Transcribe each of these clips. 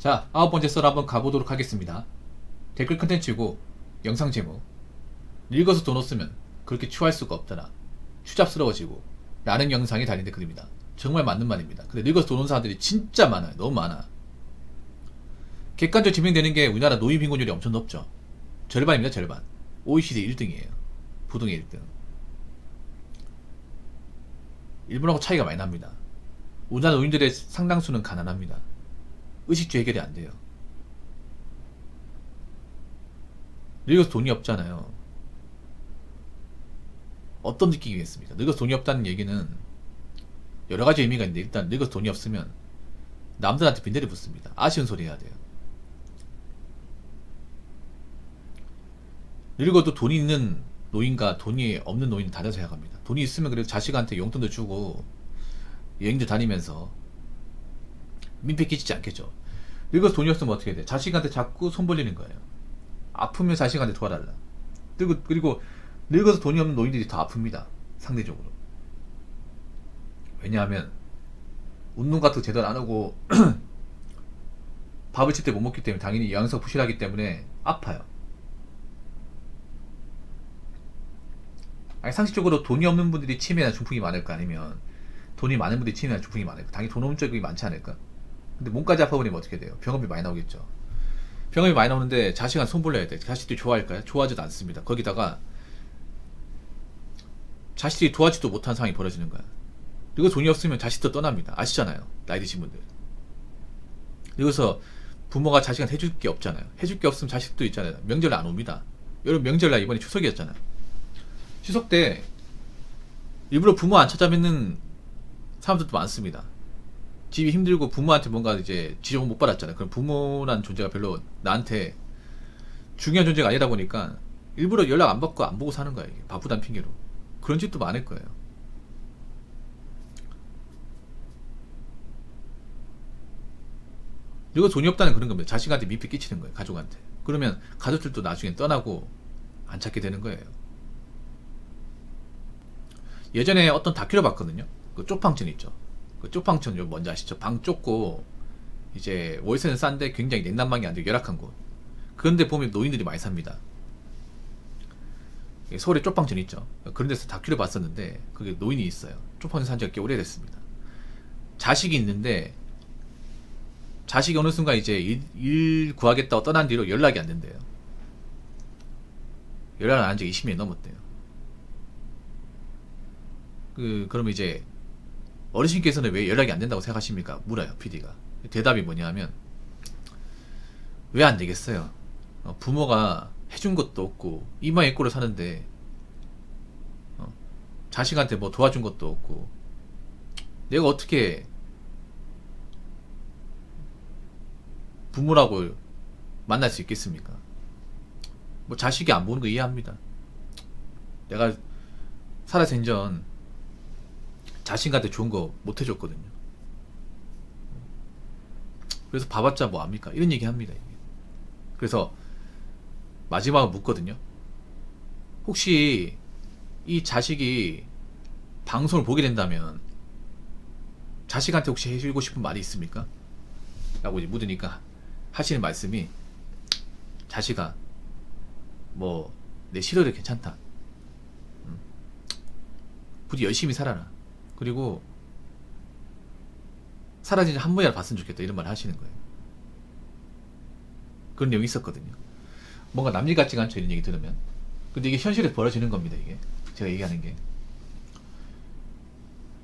자, 9번째 썰 한번 가보도록 하겠습니다. 댓글 컨텐츠고 영상 제목, 늙어서 돈 없으면 그렇게 추할 수가 없더라, 추잡스러워지고 라는 영상이 달린 댓글입니다. 정말 맞는 말입니다. 근데 늙어서 돈 없는 사람들이 진짜 많아요. 너무 많아. 객관적으로 증명되는 게 우리나라 노인 빈곤율이 엄청 높죠. 절반입니다. 절반. OECD 1등이에요 부동의 1등. 일본하고 차이가 많이 납니다. 우리나라 노인들의 상당수는 가난합니다. 의식주 해결이 안 돼요. 늙어서 돈이 없잖아요. 어떤 느낌이겠습니까? 늙어서 돈이 없다는 얘기는 여러 가지 의미가 있는데, 일단 늙어서 돈이 없으면 남들한테 빈대를 붙습니다. 아쉬운 소리 해야 돼요. 늙어도 돈이 있는 노인과 돈이 없는 노인은 다르다고 생각합니다. 돈이 있으면 그래도 자식한테 용돈도 주고 여행도 다니면서 민폐 끼치지 않겠죠. 늙어서 돈이 없으면 어떻게 돼? 자식한테 자꾸 손 벌리는 거예요. 아프면 자식한테 도와달라. 그리고 늙어서 돈이 없는 노인들이 더 아픕니다. 상대적으로. 왜냐하면 운동 같은 거 제대로 안 하고 밥을 제때 못 먹기 때문에 당연히 영양소가 부실하기 때문에 아파요. 아니, 상식적으로 돈이 없는 분들이 치매나 중풍이 많을까, 아니면 돈이 많은 분들이 치매나 중풍이 많을까? 당연히 돈 없는 쪽이 많지 않을까? 근데 몸까지 아파버리면 어떻게 돼요? 병원비 많이 나오겠죠. 병원비 많이 나오는데 자식한테 손 벌려야 돼. 자식들이 좋아할까요? 좋아하지도 않습니다. 거기다가 자식들이 도와주지도 못하는 상황이 벌어지는 거야. 그리고 돈이 없으면 자식도 떠납니다. 아시잖아요, 나이 드신 분들. 그래서 부모가 자식한테 해줄 게 없잖아요. 해줄 게 없으면 자식도 있잖아요. 명절 안 옵니다. 여러분, 명절날 이번에 추석이었잖아요. 추석 때 일부러 부모 안 찾아뵙는 사람들도 많습니다. 집이 힘들고 부모한테 뭔가 이제 지적을 못 받았잖아요. 그럼 부모란 존재가 별로 나한테 중요한 존재가 아니다 보니까 일부러 연락 안 받고 안 보고 사는 거야. 이게 바쁘다는 핑계로. 그런 집도 많을 거예요. 그리고 돈이 없다는 그런 겁니다. 자식한테 민폐 끼치는 거예요. 가족한테. 그러면 가족들도 나중에 떠나고 안 찾게 되는 거예요. 예전에 어떤 다큐를 봤거든요. 그 쪽방촌 있죠. 그 쪽방촌 뭔지 아시죠? 방 좁고 이제 월세는 싼데 굉장히 냉난방이 안 되고 열악한 곳. 그런데 보면 노인들이 많이 삽니다. 서울에 쪽방촌 있죠. 그런 데서 다큐를 봤었는데 그게 노인이 있어요. 쪽방촌 산 지가 꽤 오래됐습니다. 자식이 있는데 자식이 어느 순간 이제 일 구하겠다고 떠난 뒤로 연락이 안 된대요. 연락을 안 한 지가 20년이 넘었대요. 그러면 이제 어르신께서는 왜 연락이 안 된다고 생각하십니까? 물어요, PD가. 대답이 뭐냐면, 왜 안 되겠어요? 부모가 해준 것도 없고 이마 일꼴을 사는데 자식한테 뭐 도와준 것도 없고 내가 어떻게 부모라고 만날 수 있겠습니까? 뭐 자식이 안 보는 거 이해합니다. 내가 살아생전 자신한테 좋은 거 못 해줬거든요. 그래서 봐봤자 뭐 합니까? 이런 얘기 합니다. 이게. 그래서 마지막으로 묻거든요. 혹시 이 자식이 방송을 보게 된다면 자식한테 혹시 해주고 싶은 말이 있습니까? 라고 이제 묻으니까 하시는 말씀이, 자식아, 뭐 내 시도도 괜찮다. 부디 열심히 살아라. 그리고 사라진 지 한 번이라도 봤으면 좋겠다, 이런 말을 하시는 거예요. 그런 내용이 있었거든요. 뭔가 남일 같지가 않죠, 이런 얘기 들으면. 근데 이게 현실에서 벌어지는 겁니다. 이게 제가 얘기하는 게,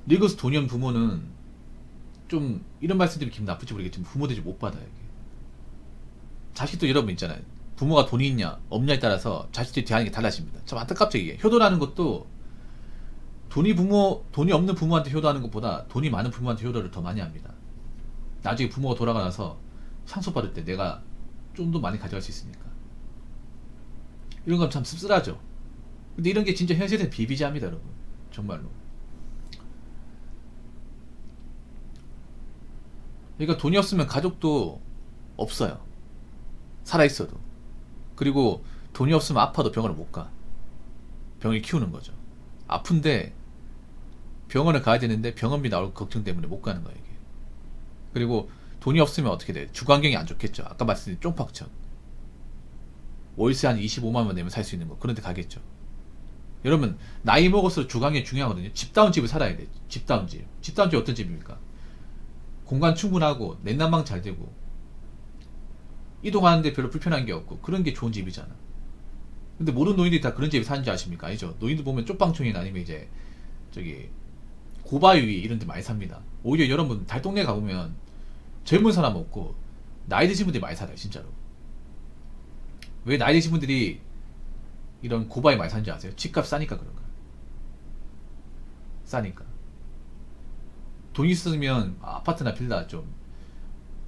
늙어서 돈이 없는 부모는 좀, 이런 말씀드리면 기분 나쁠지 모르겠지만 부모들이 못 받아요. 이게. 자식도 여러분 있잖아요. 부모가 돈이 있냐 없냐에 따라서 자식들이 대하는 게 달라집니다. 참 안타깝죠. 이게 효도라는 것도 돈이 없는 부모한테 효도하는 것보다 돈이 많은 부모한테 효도를 더 많이 합니다. 나중에 부모가 돌아가 나서 상속받을 때 내가 좀 더 많이 가져갈 수 있으니까. 이런 건 참 씁쓸하죠. 근데 이런 게 진짜 현실에 비비지합니다, 여러분. 정말로. 그러니까 돈이 없으면 가족도 없어요. 살아있어도. 그리고 돈이 없으면 아파도 병원을 못 가. 병을 키우는 거죠. 아픈데 병원을 가야 되는데 병원비 나올 걱정 때문에 못 가는 거예요, 이게. 그리고 돈이 없으면 어떻게 돼? 주거환경이 안 좋겠죠. 아까 말씀드린 쪽박천. 월세 한 25만 원 내면 살 수 있는 거. 그런 데 가겠죠. 여러분, 나이 먹어서 주거환경이 중요하거든요. 집다운 집을 살아야 돼. 집다운 집. 집다운 집 어떤 집입니까? 공간 충분하고 냉난방 잘 되고 이동하는데 별로 불편한 게 없고 그런 게 좋은 집이잖아. 근데 모든 노인들이 다 그런 집에 사는지 아십니까? 아니죠. 노인들 보면 쪽방촌이나 아니면 이제 저기 고바위 이런 데 많이 삽니다. 오히려 여러분 달동네 가보면 젊은 사람 없고 나이 드신 분들이 많이 살아요. 진짜로. 왜 나이 드신 분들이 이런 고바위 많이 사는지 아세요? 집값 싸니까 그런 거야. 싸니까. 돈 있으면 아파트나 빌라 좀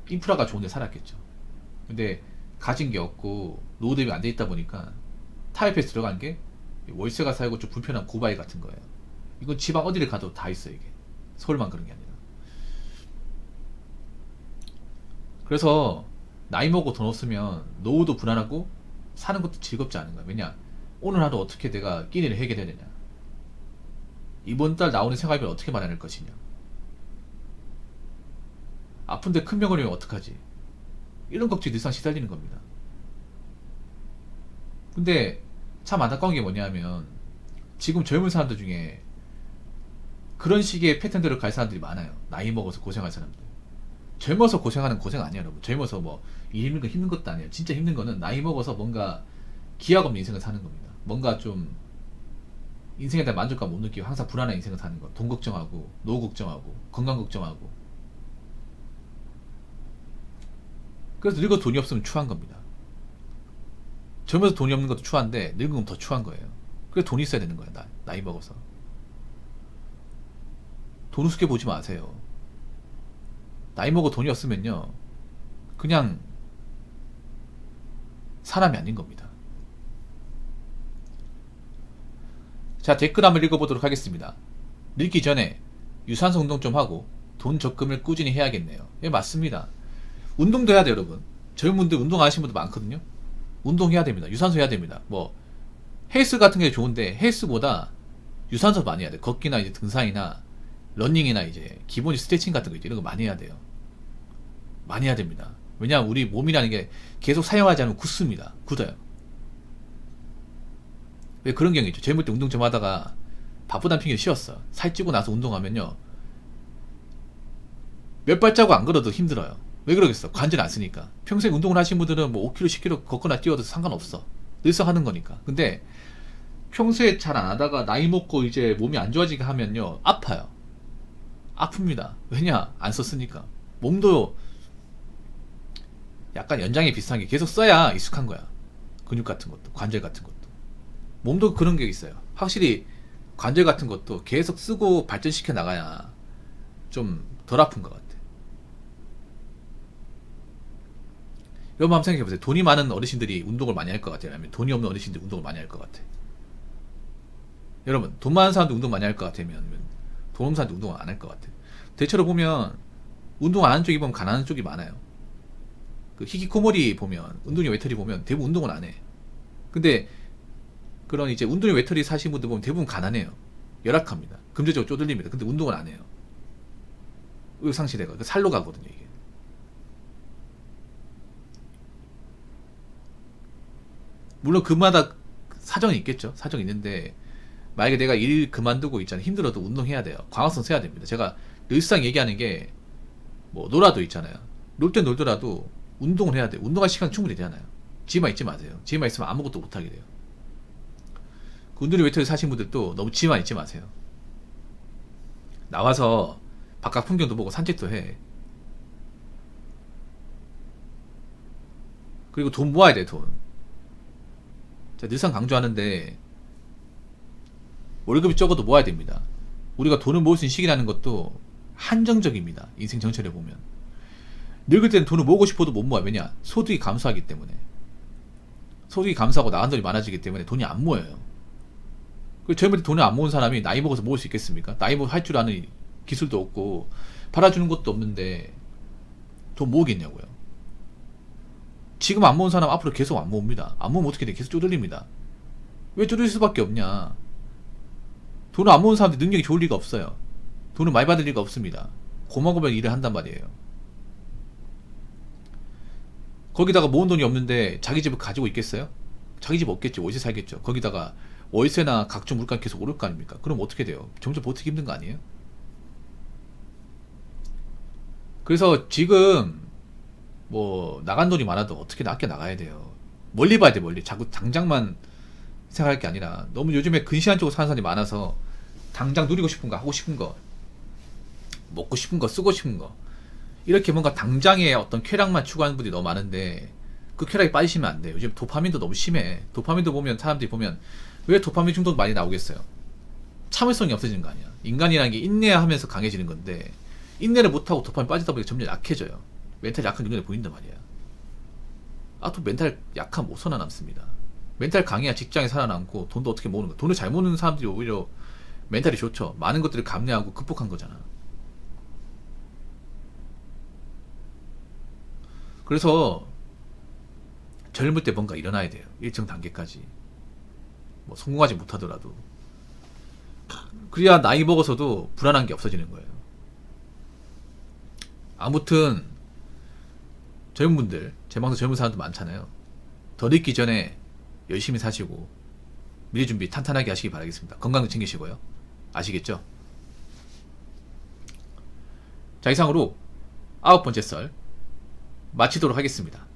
인프라가 좋은데 살았겠죠. 근데 가진 게 없고 노후 대비 안 돼 있다 보니까 타입에서 들어간 게 월세가 살고 좀 불편한 고바위 같은 거예요. 이건 지방 어디를 가도 다 있어. 이게 서울만 그런 게 아니라. 그래서 나이 먹고 돈 없으면 노후도 불안하고 사는 것도 즐겁지 않은 거야. 왜냐, 오늘 하루 어떻게 내가 끼니를 해결해야 되냐, 이번 달 나오는 생활비를 어떻게 마련할 것이냐, 아픈데 큰 병원이 오면 어떡하지, 이런 걱정이 늘상 시달리는 겁니다. 근데 참 안타까운 게 뭐냐면 지금 젊은 사람들 중에 그런 식의 패턴대로 갈 사람들이 많아요. 나이 먹어서 고생할 사람들. 젊어서 고생하는 고생 아니에요, 여러분. 젊어서 뭐 일 힘든 거 힘든 것도 아니에요. 진짜 힘든 거는 나이 먹어서 뭔가 기약 없는 인생을 사는 겁니다. 뭔가 좀 인생에 대한 만족감 못 느끼고 항상 불안한 인생을 사는 거. 돈 걱정하고 노후 걱정하고 건강 걱정하고. 그래서 늙어 돈이 없으면 추한 겁니다. 젊어서 돈이 없는 것도 추한데 늙으면 더 추한 거예요. 그래서 돈이 있어야 되는 거예요. 나이 먹어서. 돈 우습게 보지 마세요. 나이 먹어 돈이 없으면요, 그냥 사람이 아닌 겁니다. 자, 댓글 한번 읽어보도록 하겠습니다. 늙기 전에 유산소 운동 좀 하고 돈 적금을 꾸준히 해야겠네요. 예, 맞습니다. 운동도 해야 돼요, 여러분. 젊은 분들 운동 안 하시는 분들 많거든요. 운동해야 됩니다. 유산소 해야 됩니다. 뭐 헬스 같은 게 좋은데 헬스보다 유산소 많이 해야 돼요. 걷기나 이제 등산이나 러닝이나 이제 기본 스트레칭 같은 거 이런 거 많이 해야 돼요. 많이 해야 됩니다. 왜냐하면 우리 몸이라는 게 계속 사용하지 않으면 굳습니다. 굳어요. 왜 그런 경우 있죠. 젊을 때 운동 좀 하다가 바쁘다는 핑계로 쉬었어. 살찌고 나서 운동하면요, 몇 발자국 안 걸어도 힘들어요. 왜 그러겠어? 관절 안 쓰니까. 평소에 운동을 하신 분들은 뭐 5km, 10km 걷거나 뛰어도 상관없어. 늘상 하는 거니까. 근데 평소에 잘 안 하다가 나이 먹고 이제 몸이 안 좋아지게 하면요, 아파요. 아픕니다. 왜냐? 안 썼으니까. 몸도 약간 연장에 비슷한 게 계속 써야 익숙한 거야. 근육 같은 것도, 관절 같은 것도. 몸도 그런 게 있어요. 확실히 관절 같은 것도 계속 쓰고 발전시켜 나가야 좀 덜 아픈 것 같아. 여러분 한번 생각해보세요. 돈이 많은 어르신들이 운동을 많이 할 것 같아요? 아니면 돈이 없는 어르신들이 운동을 많이 할 것 같아? 여러분, 돈 많은 사람도 운동 많이 할 것 같으면 돈 없는 사람도 운동을 안 할 것 같아? 대체로 보면 운동 안 하는 쪽이 보면 가난한 쪽이 많아요. 그 히키코모리 보면, 운동용 외톨이 보면 대부분 운동을 안 해. 근데 그런 이제 운동용 외톨이 사신 분들 보면 대부분 가난해요. 열악합니다. 금전적으로 쪼들립니다. 근데 운동을 안 해요. 의상시대가 그 살로 가거든요, 이게. 물론 그마다 사정이 있겠죠. 사정이 있는데 만약에 내가 일 그만두고 있잖아요. 힘들어도 운동해야 돼요. 광합성 써야 됩니다. 제가 늘상 얘기하는 게 뭐 놀아도 있잖아요. 놀 땐 놀더라도 운동을 해야 돼요. 운동할 시간 충분히 되잖아요. 집에만 있지 마세요. 집에만 있으면 아무것도 못하게 돼요. 그 운동이 외톨이 사신 분들도 너무 집에만 있지 마세요. 나와서 바깥 풍경도 보고 산책도 해. 그리고 돈 모아야 돼, 돈. 제가 늘상 강조하는데 월급이 적어도 모아야 됩니다. 우리가 돈을 모을 수 있는 시기라는 것도 한정적입니다. 인생 전체를 보면. 늙을 때는 돈을 모으고 싶어도 못 모아. 왜냐? 소득이 감소하기 때문에. 소득이 감소하고 나간 돈이 많아지기 때문에 돈이 안 모여요. 그 젊을 때 돈을 안 모은 사람이 나이 먹어서 모을 수 있겠습니까? 나이 먹어 할 줄 아는 기술도 없고 팔아주는 것도 없는데 돈 모으겠냐고요. 지금 안 모은 사람 앞으로 계속 안 모읍니다. 안 모으면 어떻게 돼? 계속 쪼들립니다. 왜 쪼들릴 수밖에 없냐? 돈을 안 모은 사람들 능력이 좋을 리가 없어요. 돈을 많이 받을 리가 없습니다. 고만고만 일을 한단 말이에요. 거기다가 모은 돈이 없는데 자기 집을 가지고 있겠어요? 자기 집 없겠죠. 월세 살겠죠. 거기다가 월세나 각종 물가 계속 오를 거 아닙니까? 그럼 어떻게 돼요? 점점 버티기 힘든 거 아니에요? 그래서 지금 뭐 나간 돈이 많아도 어떻게 아껴 나가야 돼요. 멀리 봐야 돼. 멀리. 자꾸 당장만 생각할 게 아니라 너무 요즘에 근시안 쪽으로 사는 사람이 많아서 당장 누리고 싶은 거, 하고 싶은 거, 먹고 싶은 거, 쓰고 싶은 거, 이렇게 뭔가 당장의 어떤 쾌락만 추구하는 분들이 너무 많은데 그 쾌락에 빠지시면 안 돼요. 요즘 도파민도 너무 심해. 도파민도 보면 사람들이 보면 왜 도파민 중독 많이 나오겠어요? 참을성이 없어지는 거 아니야. 인간이라는 게 인내야 하면서 강해지는 건데 인내를 못하고 도파민 빠지다 보니까 점점 약해져요. 멘탈 약한 게 눈에 보인단 말이야. 아, 또 멘탈 약한 못 살아남습니다. 멘탈 강해야 직장에 살아남고 돈도 어떻게 모으는 거. 돈을 잘 모으는 사람들이 오히려 멘탈이 좋죠. 많은 것들을 감내하고 극복한 거잖아. 그래서 젊을 때 뭔가 일어나야 돼요. 일정 단계까지. 뭐 성공하지 못하더라도. 그래야 나이 먹어서도 불안한 게 없어지는 거예요. 아무튼 젊은 분들, 제 방송 젊은 사람도 많잖아요. 더 늦기 전에 열심히 사시고 미리 준비 탄탄하게 하시기 바라겠습니다. 건강 챙기시고요. 아시겠죠? 자, 이상으로 9번째 썰 마치도록 하겠습니다.